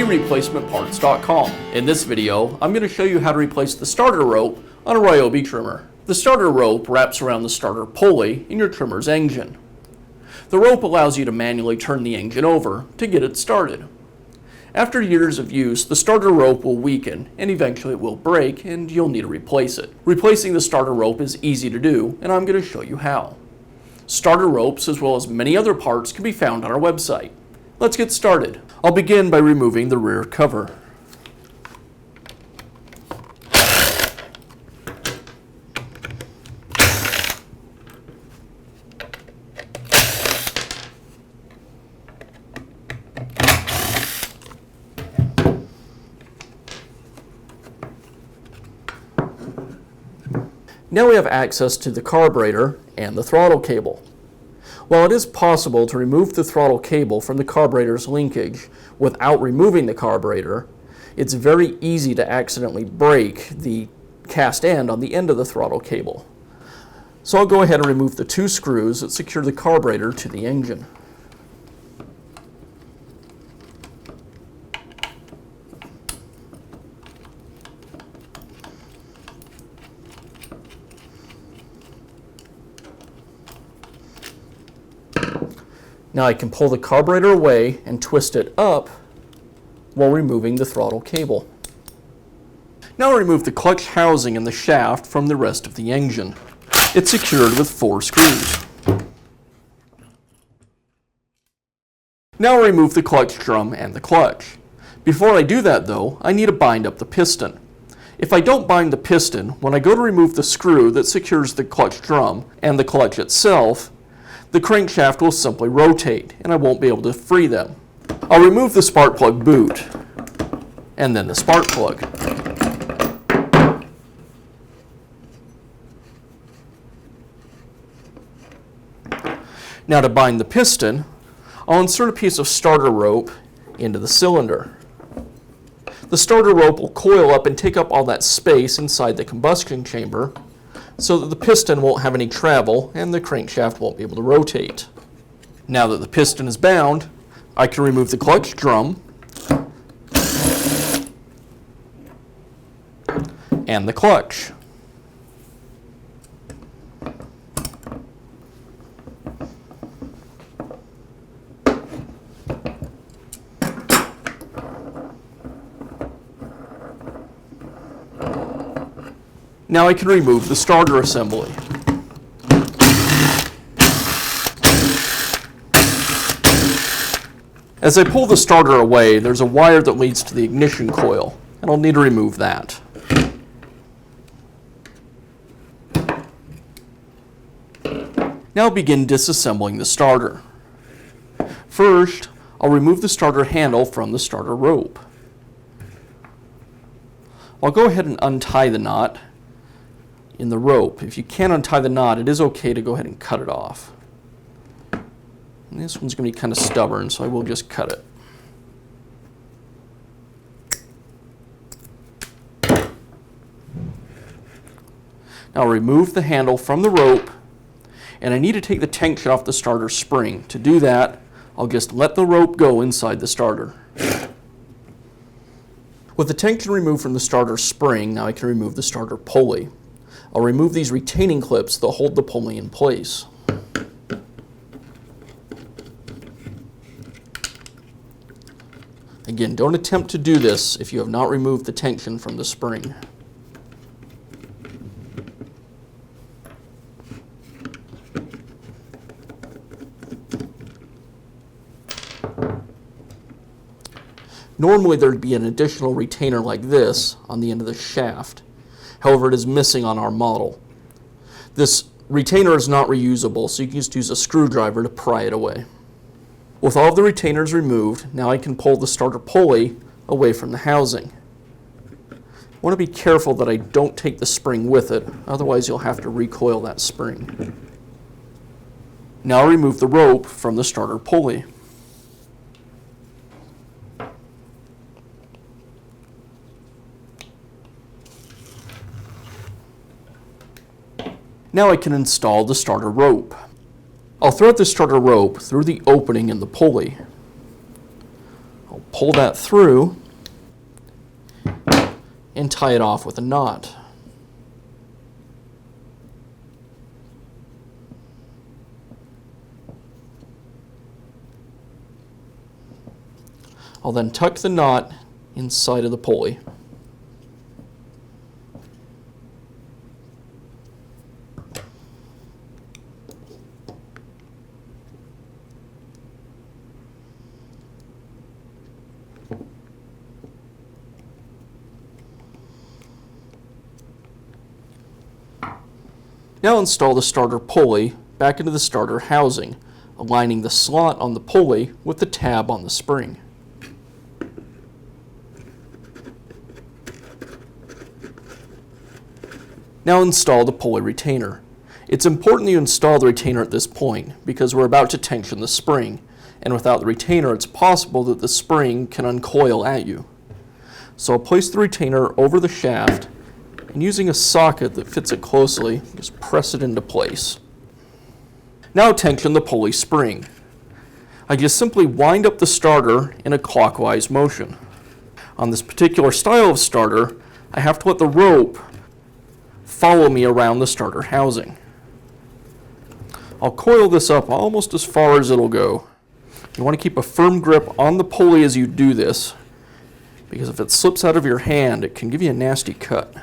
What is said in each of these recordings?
ReplacementParts.com. In this video, I'm going to show you how to replace the starter rope on a Ryobi trimmer. The starter rope wraps around the starter pulley in your trimmer's engine. The rope allows you to manually turn the engine over to get it started. After years of use, the starter rope will weaken and eventually it will break and you'll need to replace it. Replacing the starter rope is easy to do and I'm going to show you how. Starter ropes as well as many other parts can be found on our website. Let's get started. I'll begin by removing the rear cover. Now we have access to the carburetor and the throttle cable. While it is possible to remove the throttle cable from the carburetor's linkage without removing the carburetor, it's very easy to accidentally break the cast end on the end of the throttle cable. So I'll go ahead and remove the two screws that secure the carburetor to the engine. Now I can pull the carburetor away and twist it up while removing the throttle cable. Now I remove the clutch housing and the shaft from the rest of the engine. It's secured with 4 screws. Now I remove the clutch drum and the clutch. Before I do that though, I need to bind up the piston. If I don't bind the piston, when I go to remove the screw that secures the clutch drum and the clutch itself, the crankshaft will simply rotate and I won't be able to free them. I'll remove the spark plug boot and then the spark plug. Now to bind the piston, I'll insert a piece of starter rope into the cylinder. The starter rope will coil up and take up all that space inside the combustion chamber, so that the piston won't have any travel and the crankshaft won't be able to rotate. Now that the piston is bound, I can remove the clutch drum and the clutch. Now I can remove the starter assembly. As I pull the starter away, there's a wire that leads to the ignition coil, and I'll need to remove that. Now begin disassembling the starter. First, I'll remove the starter handle from the starter rope. I'll go ahead and untie the knot in the rope. If you can't untie the knot, it is okay to go ahead and cut it off. And this one's going to be kind of stubborn, so I will just cut it. Now I'll remove the handle from the rope, and I need to take the tension off the starter spring. To do that, I'll just let the rope go inside the starter. With the tension removed from the starter spring, now I can remove the starter pulley. I'll remove these retaining clips that hold the pulley in place. Again, don't attempt to do this if you have not removed the tension from the spring. Normally there'd be an additional retainer like this on the end of the shaft. However, it is missing on our model. This retainer is not reusable, so you can just use a screwdriver to pry it away. With all of the retainers removed, now I can pull the starter pulley away from the housing. I want to be careful that I don't take the spring with it, otherwise you'll have to recoil that spring. Now I'll remove the rope from the starter pulley. Now I can install the starter rope. I'll thread the starter rope through the opening in the pulley. I'll pull that through and tie it off with a knot. I'll then tuck the knot inside of the pulley. Now install the starter pulley back into the starter housing, aligning the slot on the pulley with the tab on the spring. Now install the pulley retainer. It's important that you install the retainer at this point because we're about to tension the spring, and without the retainer it's possible that the spring can uncoil at you. So I'll place the retainer over the shaft, and using a socket that fits it closely, just press it into place. Now tension the pulley spring. I just simply wind up the starter in a clockwise motion. On this particular style of starter, I have to let the rope follow me around the starter housing. I'll coil this up almost as far as it'll go. You want to keep a firm grip on the pulley as you do this, because if it slips out of your hand, it can give you a nasty cut.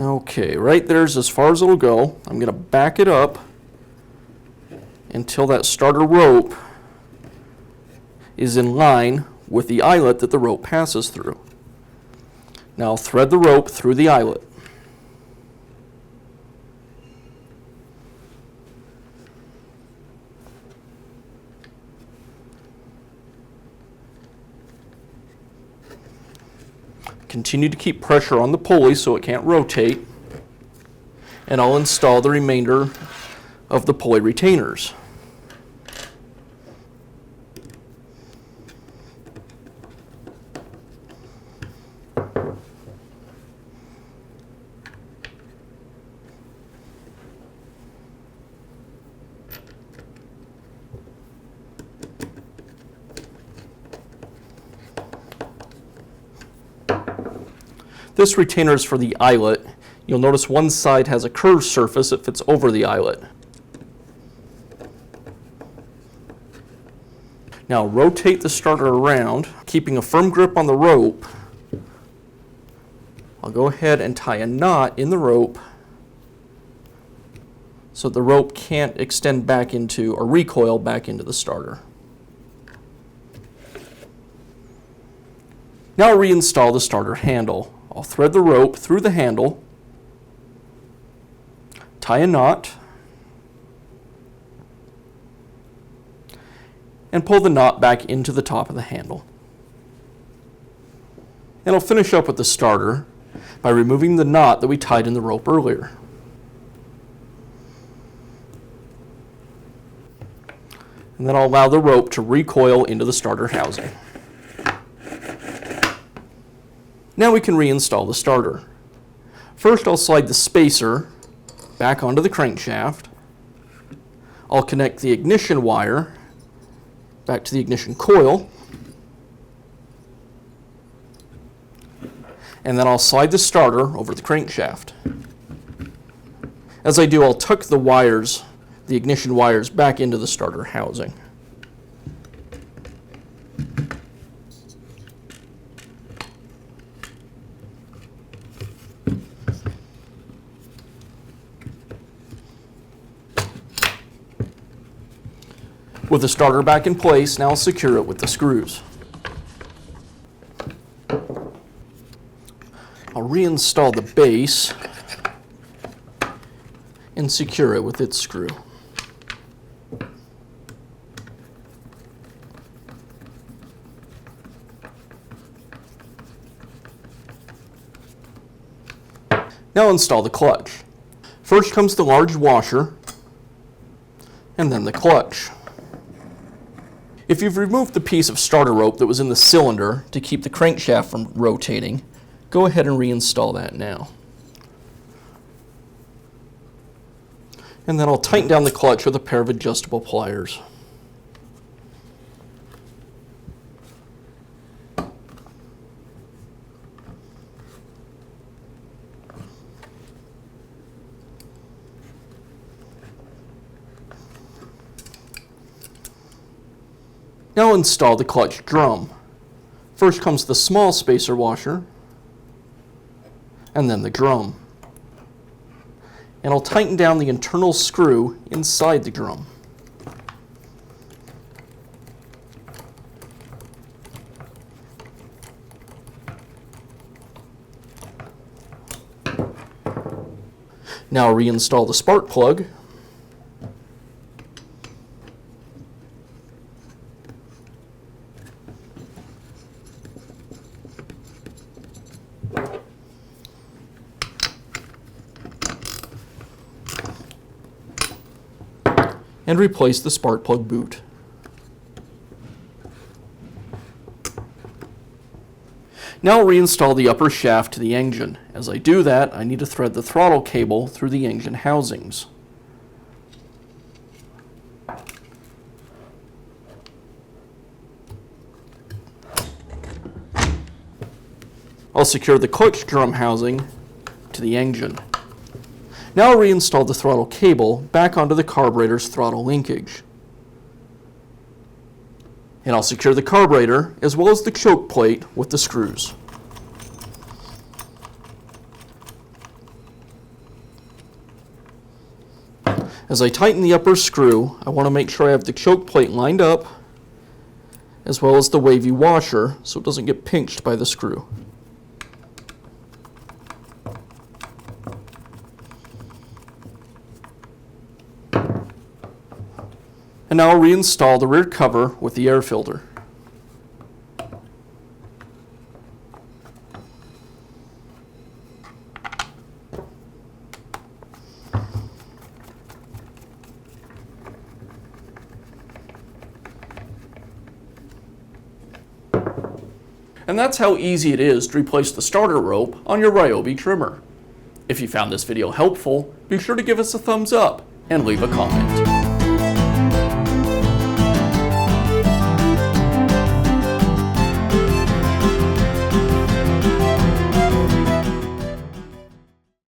Okay, right there's as far as it'll go. I'm going to back it up until that starter rope is in line with the eyelet that the rope passes through. Now I'll thread the rope through the eyelet. Continue to keep pressure on the pulley so it can't rotate, and I'll install the remainder of the pulley retainers. This retainer is for the eyelet. You'll notice one side has a curved surface that fits over the eyelet. Now rotate the starter around, keeping a firm grip on the rope. I'll go ahead and tie a knot in the rope so the rope can't extend back into or recoil back into the starter. Now reinstall the starter handle. I'll thread the rope through the handle, tie a knot, and pull the knot back into the top of the handle. And I'll finish up with the starter by removing the knot that we tied in the rope earlier. And then I'll allow the rope to recoil into the starter housing. Now we can reinstall the starter. First I'll slide the spacer back onto the crankshaft. I'll connect the ignition wire back to the ignition coil. And then I'll slide the starter over the crankshaft. As I do, I'll tuck the wires, the ignition wires, back into the starter housing. With the starter back in place, now I'll secure it with the screws. I'll reinstall the base and secure it with its screw. Now install the clutch. First comes the large washer, and then the clutch. If you've removed the piece of starter rope that was in the cylinder to keep the crankshaft from rotating, Go ahead and reinstall that now. And then I'll tighten down the clutch with a pair of adjustable pliers. Now install the clutch drum. First comes the small spacer washer, and then the drum. And I'll tighten down the internal screw inside the drum. Now reinstall the spark plug. And replace the spark plug boot. Now I'll reinstall the upper shaft to the engine. As I do that, I need to thread the throttle cable through the engine housings. I'll secure the clutch drum housing to the engine. Now I'll reinstall the throttle cable back onto the carburetor's throttle linkage. And I'll secure the carburetor as well as the choke plate with the screws. As I tighten the upper screw, I want to make sure I have the choke plate lined up as well as the wavy washer so it doesn't get pinched by the screw. And now I'll reinstall the rear cover with the air filter. And that's how easy it is to replace the starter rope on your Ryobi trimmer. If you found this video helpful, be sure to give us a thumbs up and leave a comment.